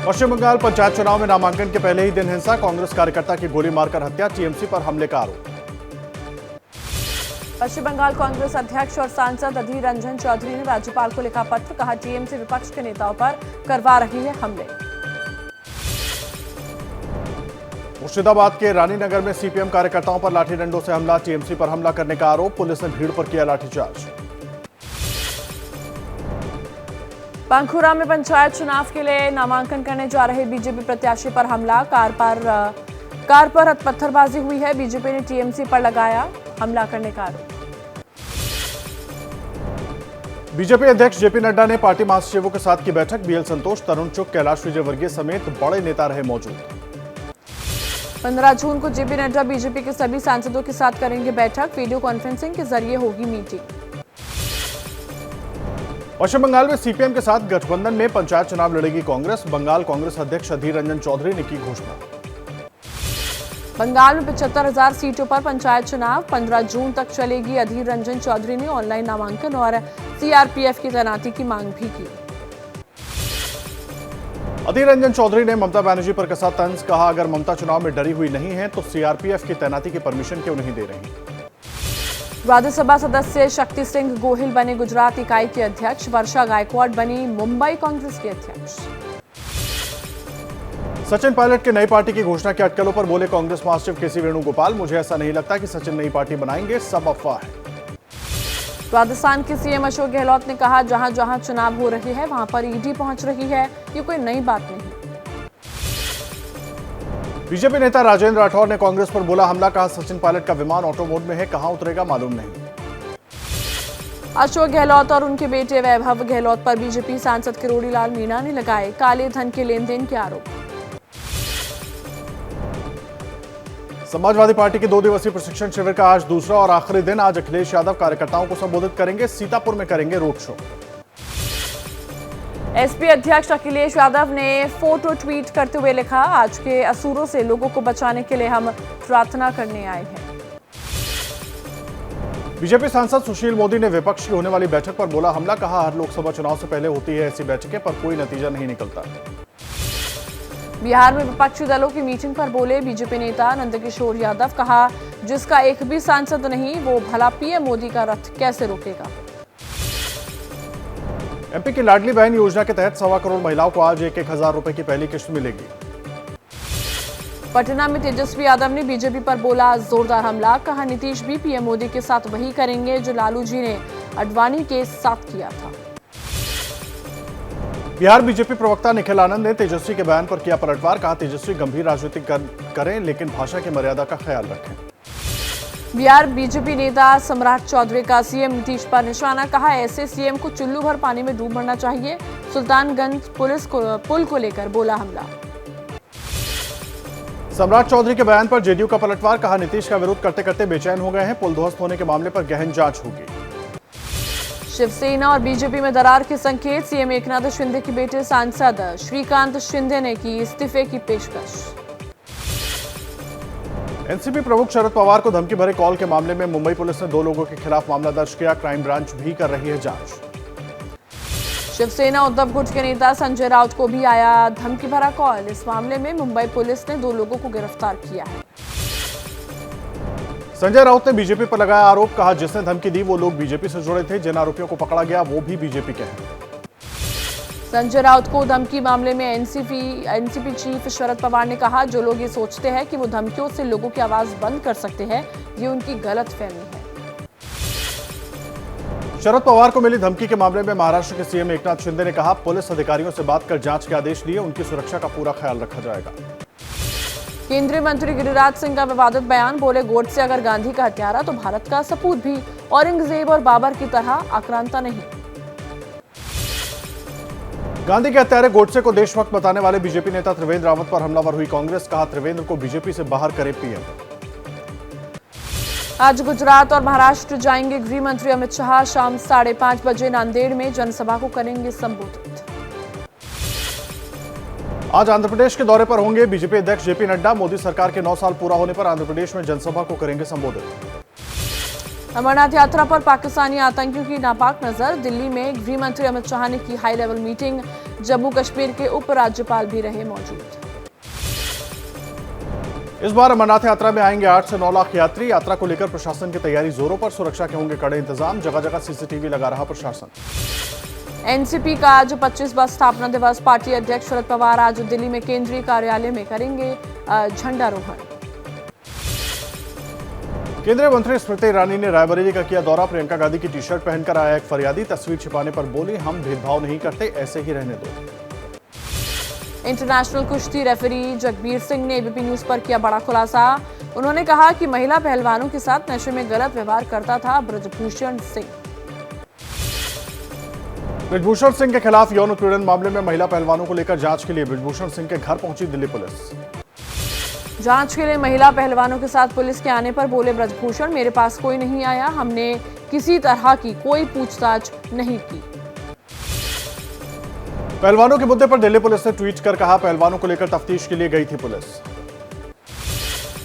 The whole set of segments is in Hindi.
पश्चिम बंगाल पंचायत चुनाव में नामांकन के पहले ही दिन हिंसा, कांग्रेस कार्यकर्ता की गोली मारकर हत्या, टीएमसी पर हमले का आरोप। पश्चिम बंगाल कांग्रेस अध्यक्ष और सांसद अधीर रंजन चौधरी ने राज्यपाल को लिखा पत्र, कहा टीएमसी विपक्ष के नेताओं पर करवा रही है हमले। मुर्शिदाबाद के रानीनगर में सीपीएम कार्यकर्ताओं पर लाठी डंडों से हमला, टीएमसी पर हमला करने का आरोप, पुलिस ने भीड़ पर किया लाठीचार्ज। पंखुरा में पंचायत चुनाव के लिए नामांकन करने जा रहे बीजेपी प्रत्याशी पर हमला, कार पर पत्थरबाजी हुई है, बीजेपी ने टीएमसी पर लगाया हमला करने का आरोप। बीजेपी अध्यक्ष जेपी नड्डा ने पार्टी महासचिवों के साथ की बैठक, बीएल संतोष, तरुण चुग, कैलाश विजयवर्गीय समेत बड़े नेता रहे मौजूद। 15 जून को जेपी नड्डा बीजेपी के सभी सांसदों के साथ करेंगे बैठक, वीडियो कॉन्फ्रेंसिंग के जरिए होगी मीटिंग। पश्चिम बंगाल में सीपीएम के साथ गठबंधन में पंचायत चुनाव लड़ेगी कांग्रेस, बंगाल कांग्रेस अध्यक्ष अधीर रंजन चौधरी ने की घोषणा। बंगाल में 75,000 सीटों पर पंचायत चुनाव 15 जून तक चलेगी, अधीर रंजन चौधरी ने ऑनलाइन नामांकन और सीआरपीएफ की तैनाती की मांग भी की। अधीर रंजन चौधरी ने ममता बनर्जी पर कसा तंज, कहा अगर ममता चुनाव में डरी हुई नहीं है तो सीआरपीएफ की तैनाती की परमिशन क्यों नहीं दे रही। राज्यसभा सदस्य शक्ति सिंह गोहिल बने गुजरात इकाई के अध्यक्ष, वर्षा गायकवाड़ बनी मुंबई कांग्रेस की अध्यक्ष। सचिन पायलट की नई पार्टी की घोषणा की अटकलों पर बोले कांग्रेस महासचिव केसी वेणुगोपाल, मुझे ऐसा नहीं लगता कि सचिन नई पार्टी बनाएंगे, सब अफवाह है। राजस्थान के सीएम अशोक गहलोत ने कहा जहां जहां चुनाव हो रहे हैं वहां पर ईडी पहुंच रही है, ये कोई नई बात नहीं। बीजेपी नेता राजेंद्र राठौर ने कांग्रेस पर बोला हमला, कहा सचिन पायलट का विमान ऑटो मोड में है, कहां उतरेगा मालूम नहीं। अशोक गहलोत और उनके बेटे वैभव गहलोत पर बीजेपी सांसद किरोड़ीलाल मीणा ने लगाए काले धन के लेन देन के आरोप। समाजवादी पार्टी के 2 दिवसीय प्रशिक्षण शिविर का आज दूसरा और आखिरी दिन, आज अखिलेश यादव कार्यकर्ताओं को संबोधित करेंगे, सीतापुर में करेंगे रोड शो। एसपी अध्यक्ष अखिलेश यादव ने फोटो ट्वीट करते हुए लिखा, आज के असुरों से लोगों को बचाने के लिए हम प्रार्थना करने आए हैं। बीजेपी सांसद सुशील मोदी ने विपक्ष की होने वाली बैठक पर बोला हमला, कहा हर लोकसभा चुनाव से पहले होती है ऐसी बैठकें पर कोई नतीजा नहीं निकलता। बिहार में विपक्षी दलों की मीटिंग पर बोले बीजेपी नेता नंदकिशोर यादव, कहा जिसका एक भी सांसद नहीं वो भला पीएम मोदी का रथ कैसे रोकेगा। एमपी की लाडली बहन योजना के तहत 1.25 करोड़ महिलाओं को आज 1,000 रुपए की पहली किश्त मिलेगी। पटना में तेजस्वी यादव ने बीजेपी पर बोला जोरदार हमला, कहा नीतीश भी पीएम मोदी के साथ वही करेंगे जो लालू जी ने आडवाणी के साथ किया था। बिहार बीजेपी प्रवक्ता निखिल आनंद ने तेजस्वी के बयान पर किया पलटवार, कहा तेजस्वी गंभीर राजनीति करें लेकिन भाषा की मर्यादा का ख्याल रखें। बिहार बीजेपी नेता सम्राट चौधरी का सीएम नीतीश पर निशाना, कहा ऐसे सीएम को चुल्लू भर पानी में डूब मरना चाहिए। सुल्तानगंज पुल को लेकर बोला हमला। सम्राट चौधरी के बयान पर जेडीयू का पलटवार, कहा नीतीश का विरोध करते करते बेचैन हो गए हैं, पुल ध्वस्त होने के मामले पर गहन जांच होगी। शिवसेना और बीजेपी में दरार के संकेत, सीएम एकनाथ शिंदे के बेटे सांसद श्रीकांत शिंदे ने की इस्तीफे की पेशकश। एनसीपी प्रमुख शरद पवार को धमकी भरे कॉल के मामले में मुंबई पुलिस ने 2 लोगों के खिलाफ मामला दर्ज किया, क्राइम ब्रांच भी कर रही है जांच। शिवसेना उद्धव गुट के नेता संजय राउत को भी आया धमकी भरा कॉल, इस मामले में मुंबई पुलिस ने 2 लोगों को गिरफ्तार किया है। संजय राउत ने बीजेपी पर लगाया आरोप, कहा जिसने धमकी दी वो लोग बीजेपी से जुड़े थे, जिन आरोपियों को पकड़ा गया वो भी बीजेपी के हैं। संजय राउत को धमकी मामले में एनसीपी चीफ शरद पवार ने कहा जो लोग ये सोचते हैं कि वो धमकियों से लोगों की आवाज बंद कर सकते हैं, ये उनकी गलतफहमी है। शरद पवार को मिली धमकी के मामले में महाराष्ट्र के सीएम एकनाथ शिंदे ने कहा पुलिस अधिकारियों से बात कर जांच के आदेश दिए, उनकी सुरक्षा का पूरा ख्याल रखा जाएगा। केंद्रीय मंत्री गिरिराज सिंह का विवादित बयान, बोले गोडसे अगर गांधी का हत्यारा तो भारत का सपूत भी औरंगजेब और बाबर की तरह आक्रांता नहीं। गांधी के हत्यारे गोडसे को देशभक्त बताने वाले बीजेपी नेता त्रिवेंद्र रावत पर हमलावर हुई कांग्रेस, कहा त्रिवेंद्र को बीजेपी से बाहर करे पीएम। आज गुजरात और महाराष्ट्र जाएंगे गृह मंत्री अमित शाह, शाम 5:30 बजे नांदेड़ में जनसभा को करेंगे संबोधित। आज आंध्र प्रदेश के दौरे पर होंगे बीजेपी अध्यक्ष जेपी नड्डा, मोदी सरकार के 9 साल पूरा होने पर आंध्र प्रदेश में जनसभा को करेंगे संबोधित। अमरनाथ यात्रा पर पाकिस्तानी आतंकियों की नापाक नजर, दिल्ली में गृह मंत्री अमित शाह ने की high level meeting, Jammu Kashmir के उपराज्यपाल भी रहे मौजूद। इस बार अमरनाथ यात्रा में आएंगे 8 से 9 लाख यात्री। यात्रा को लेकर प्रशासन की तैयारी जोरों पर। सुरक्षा के होंगे कड़े इंतजाम। जगह जगह सीसीटीवी लगा रहा प्रशासन। एनसीपी का आज 25वां स्थापना दिवस। पार्टी अध्यक्ष शरद पवार आज दिल्ली में केंद्रीय कार्यालय में करेंगे झंडारोहण। केंद्रीय मंत्री स्मृति ईरानी ने रायबरेली का किया दौरा। प्रियंका गांधी की टी-शर्ट पहनकर आया एक फरियादी। तस्वीर छिपाने पर बोली, हम भेदभाव नहीं करते, ऐसे ही रहने दो। इंटरनेशनल कुश्ती रेफरी जगबीर सिंह ने एबीपी न्यूज पर किया बड़ा खुलासा। उन्होंने कहा कि महिला पहलवानों के साथ नशे में गलत व्यवहार करता था ब्रजभूषण सिंह। ब्रजभूषण सिंह के खिलाफ यौन उत्पीड़न मामले में महिला पहलवानों को लेकर जांच के लिए ब्रजभूषण सिंह के घर पहुंची दिल्ली पुलिस। जांच के लिए महिला पहलवानों के साथ पुलिस के आने पर बोले ब्रजभूषण, मेरे पास कोई नहीं आया, हमने किसी तरह की कोई पूछताछ नहीं की। पहलवानों के मुद्दे पर दिल्ली पुलिस ने ट्वीट कर कहा, पहलवानों को लेकर तफ्तीश के लिए गई थी पुलिस।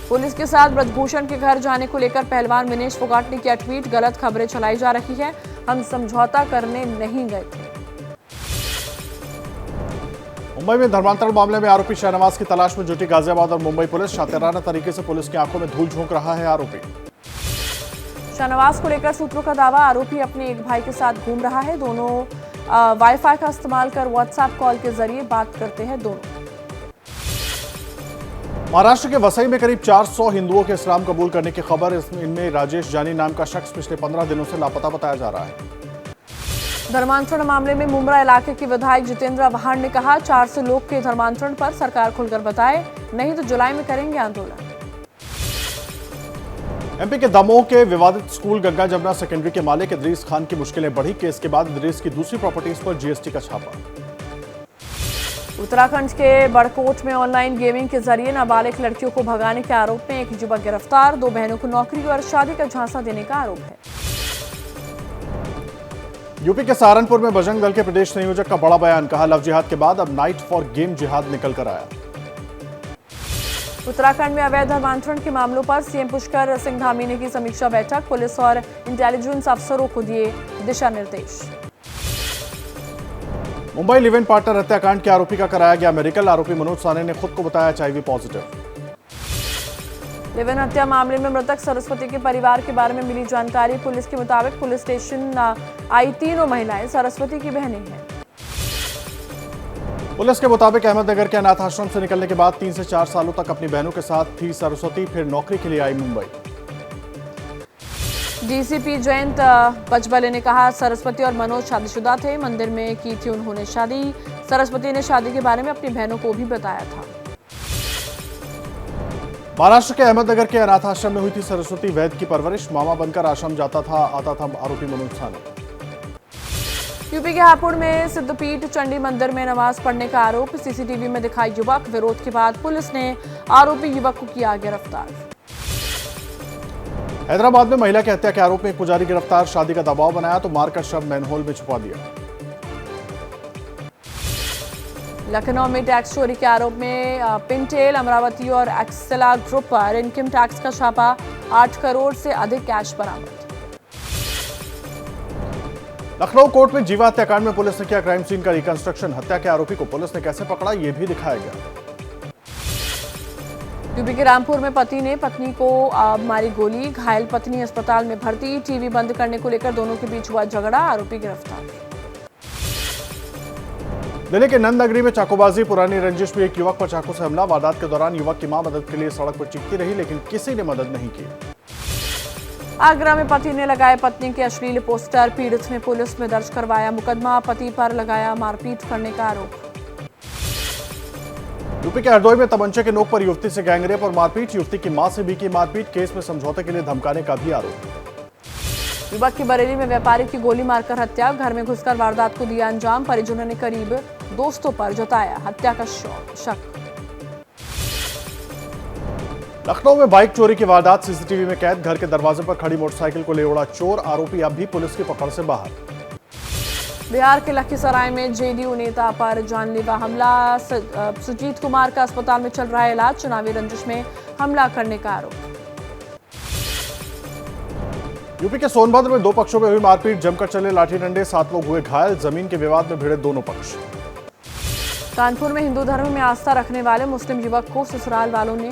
पुलिस के साथ ब्रजभूषण के घर जाने को लेकर पहलवान विनेश फोगाट ने किया ट्वीट, गलत खबरें चलाई जा रही है, हम समझौता करने नहीं गए थे। मुंबई में धर्मांतरण मामले में आरोपी शाहनवाज की तलाश में जुटी गाजियाबाद और मुंबई पुलिस। शातिराना तरीके से पुलिस की आंखों में धूल झोंक रहा है आरोपी। शाहनवाज को लेकर सूत्रों का दावा, आरोपी अपने एक भाई के साथ घूम रहा है। दोनों वाईफाई का इस्तेमाल कर व्हाट्सएप कॉल के जरिए बात करते हैं दोनों। महाराष्ट्र के वसई में करीब 400 हिंदुओं के इस्लाम कबूल करने की खबर। इनमें राजेश जानी नाम का शख्स पिछले 15 दिनों से लापता बताया जा रहा है। धर्मांतरण मामले में मुंब्रा इलाके के विधायक जितेंद्र आव्हाड ने कहा, 400 लोग के धर्मांतरण पर सरकार खुलकर बताए, नहीं तो जुलाई में करेंगे आंदोलन। एमपी के दमोह के विवादित स्कूल गंगा जमुना सेकेंडरी के मालिक इदरीस खान की मुश्किलें बढ़ी। केस के बाद इदरीस की दूसरी प्रॉपर्टीज पर जीएसटी का छापा। उत्तराखंड के बड़कोट में ऑनलाइन गेमिंग के जरिए नाबालिग लड़कियों को भगाने के आरोप में एक युवक गिरफ्तार। 2 बहनों को नौकरी और शादी का झांसा देने का आरोप है। यूपी के सहारनपुर में बजरंग दल के प्रदेश संयोजक का बड़ा बयान। कहा, लव जिहाद के बाद अब नाइट फॉर गेम जिहाद निकल कर आया। उत्तराखंड में अवैध धर्मांतरण के मामलों पर सीएम पुष्कर सिंह धामी ने की समीक्षा बैठक। पुलिस और इंटेलिजेंस अफसरों को दिए दिशा निर्देश। मुंबई लिव इन पार्टनर हत्याकांड के आरोपी का कराया गया मेडिकल। आरोपी मनोज साने ने खुद को बताया HIV पॉजिटिव। लिव इन हत्या मामले में मृतक सरस्वती के परिवार के बारे में मिली जानकारी। पुलिस के मुताबिक पुलिस स्टेशन आई तीनों महिलाएं सरस्वती की बहनें हैं। पुलिस के मुताबिक अहमदनगर के अनाथ आश्रम से निकलने के बाद 3 से 4 सालों तक अपनी बहनों के साथ थी सरस्वती। फिर नौकरी के लिए आई मुंबई। डीसीपी जयंत बजबले ने कहा, सरस्वती और मनोज शादीशुदा थे, मंदिर में की थी उन्होंने शादी। सरस्वती ने शादी के बारे में अपनी बहनों को भी बताया था। महाराष्ट्र के अहमदनगर के अनाथ आश्रम में हुई थी सरस्वती वैद की परवरिश। मामा बनकर आश्रम आता था आरोपी मनोज साने। यूपी के हापुड़ में सिद्धपीठ चंडी मंदिर में नमाज पढ़ने का आरोप। सीसीटीवी में दिखाई युवक। विरोध के बाद पुलिस ने आरोपी युवक को किया गिरफ्तार। हैदराबाद में महिला की हत्या के आरोप में एक पुजारी गिरफ्तार। शादी का दबाव बनाया तो मारकर शव मैनहोल में छुपा दिया। लखनऊ में टैक्स चोरी के आरोप में पिंटेल, अमरावती और एक्सेला ग्रुप पर इनकम टैक्स का छापा। 8 करोड़ से अधिक कैश बरामद। लखनऊ कोर्ट में जीवा हत्याकांड में पुलिस ने किया क्राइम सीन का रिकंस्ट्रक्शन। हत्या के आरोपी को पुलिस ने कैसे पकड़ा, यह भी दिखाया गया। यूपी के रामपुर में पति ने पत्नी को मारी गोली। घायल पत्नी अस्पताल में भर्ती। टीवी बंद करने को लेकर दोनों के बीच हुआ झगड़ा। आरोपी गिरफ्तार। दिल्ली के नंद नगरी में चाकूबाजी। पुरानी रंजिश में एक युवक पर चाकू से हमला। वारदात के दौरान युवक की मां मदद के लिए सड़क पर चीखती रही, लेकिन किसी ने मदद नहीं की। आगरा में पति ने लगाए पत्नी के अश्लील पोस्टर। पीड़ित ने पुलिस में दर्ज करवाया मुकदमा। पति पर लगाया मारपीट करने का आरोप। यूपी के हरदोई में तमंचे के नोक पर युवती से गैंगरेप और मारपीट। युवती की मां से भी की मारपीट। केस में समझौते के लिए धमकाने का भी आरोप। युवक की बरेली में व्यापारी की गोली मारकर हत्या। घर में घुसकर वारदात को दिया अंजाम। परिजनों ने करीब दोस्तों पर जताया हत्या का शक। लखनऊ में बाइक चोरी की वारदात सीसीटीवी में कैद। घर के दरवाजे पर खड़ी मोटरसाइकिल को ले उड़ा चोर। आरोपी अब भी पुलिस की पकड़ से बाहर। बिहार के लखीसराय में जेडीयू नेता पर जानलेवा हमला। सुजीत कुमार का अस्पताल में चल रहा है इलाज। चुनावी रंजिश में हमला करने का आरोप। यूपी के सोनभद्र में 2 पक्षों में हुई मारपीट। जमकर चले लाठी डंडे। 7 लोग हुए घायल। जमीन के विवाद में भिड़े दोनों पक्ष। कानपुर में हिंदू धर्म में आस्था रखने वाले मुस्लिम युवक को ससुराल वालों ने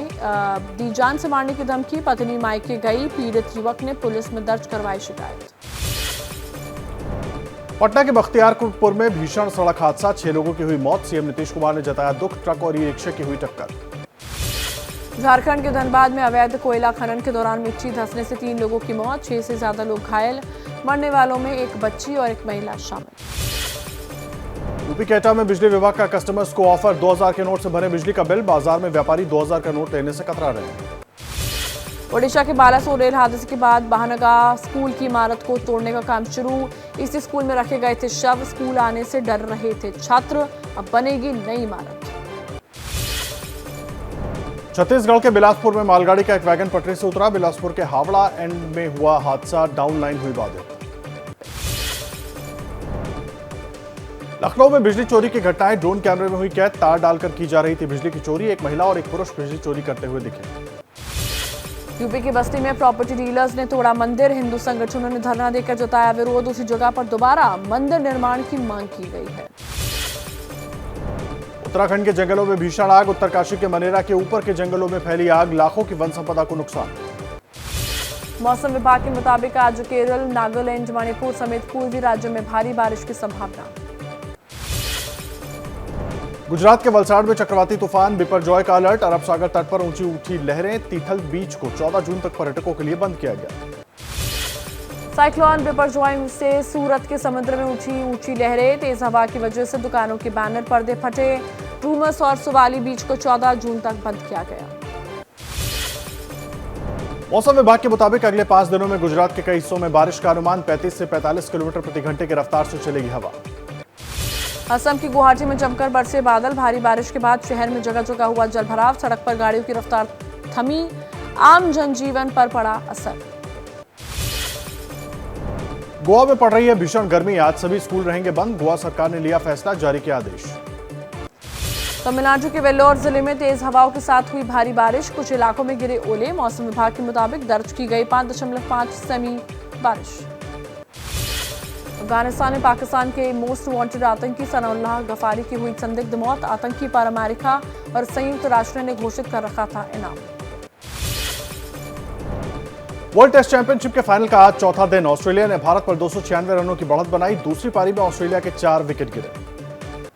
दी जान से मारने की धमकी। पत्नी मायके गई, पीड़ित युवक ने पुलिस में दर्ज करवाई शिकायत। पटना के बख्तियारपुर में भीषण सड़क हादसा, 6 लोगों की हुई मौत। सीएम नीतीश कुमार ने जताया दुख, ट्रक और ई रिक्शा की हुई टक्कर। झारखंड के धनबाद में अवैध कोयला खनन के दौरान मिट्टी धंसने से 3 लोगों की मौत, 6 से ज्यादा लोग घायल। मरने वालों में एक बच्ची और एक महिला शामिल। यूपी के एटा में बिजली विभाग का कस्टमर्स को ऑफर, 2000 के नोट से भरे बिजली का बिल। बाजार में व्यापारी 2000 का नोट लेने से कतरा रहे हैं। ओडिशा के बालासोर रेल हादसे के बाद बहानगा स्कूल की इमारत को तोड़ने का काम शुरू। इस स्कूल में रखे गए थे शव, स्कूल आने से डर रहे थे छात्र। अब बनेगी नई इमारत। छत्तीसगढ़ के बिलासपुर में मालगाड़ी का एक वैगन पटरी से उतरा। बिलासपुर के हावड़ा एंड में हुआ हादसा, डाउन लाइन हुई बाधित। लखनऊ में बिजली चोरी की घटनाएं ड्रोन कैमरे में हुई कैद। तार डालकर की जा रही थी बिजली की चोरी। एक महिला और एक पुरुष बिजली चोरी करते हुए दिखे। यूपी की बस्ती में प्रॉपर्टी डीलर्स ने तोड़ा मंदिर। हिंदू संगठनों ने धरना देकर जताया विरोध। उसी जगह पर दोबारा मंदिर निर्माण की मांग की गई है। उत्तराखंड के जंगलों में भीषण आग। उत्तरकाशी के मनेरा के ऊपर के जंगलों में फैली आग, लाखों की वन संपदा को नुकसान। मौसम विभाग के मुताबिक आज केरल, नागालैंड, मणिपुर समेत पूर्वी राज्यों में भारी बारिश की संभावना। गुजरात के वलसाड़ में चक्रवाती तूफान बिपरजॉय का अलर्ट। अरब सागर तट पर ऊंची उठी लहरें। तीथल बीच को 14 जून तक पर्यटकों के लिए बंद किया गया। साइक्लोन बिपरजॉय से सूरत के समुद्र में ऊंची लहरें। तेज हवा की वजह से दुकानों के बैनर पर्दे फटे। रूमस और सुवाली बीच को 14 जून तक बंद किया गया। मौसम विभाग के मुताबिक अगले 5 दिनों में गुजरात के कई हिस्सों में बारिश का अनुमान। 35 से 45 किलोमीटर प्रति घंटे की रफ्तार से चलेगी हवा। असम की गुवाहाटी में जमकर बरसे बादल। भारी बारिश के बाद शहर में जगह जगह हुआ जलभराव। सड़क पर गाड़ियों की रफ्तार थमी। आम जनजीवन पर पड़ा असर। गोवा में पड़ रही है भीषण गर्मी। आज सभी स्कूल रहेंगे बंद। गोवा सरकार ने लिया फैसला, जारी किया आदेश। तमिलनाडु के वेल्लोर जिले में तेज हवाओं के साथ हुई भारी बारिश। कुछ इलाकों में गिरे ओले। मौसम विभाग के मुताबिक दर्ज की गई 5.5 सेमी बारिश। अफगानिस्तान में पाकिस्तान के मोस्ट वांटेड आतंकी सनाउल्लाह गफारी की हुई संदिग्ध मौत। आतंकी पर अमेरिका और संयुक्त राष्ट्र ने घोषित कर रखा था इनाम। वर्ल्ड टेस्ट चैंपियनशिप के फाइनल का आज चौथा दिन। ऑस्ट्रेलिया ने भारत पर 296 रनों की बढ़त बनाई। दूसरी पारी में ऑस्ट्रेलिया के 4 विकेट गिरे।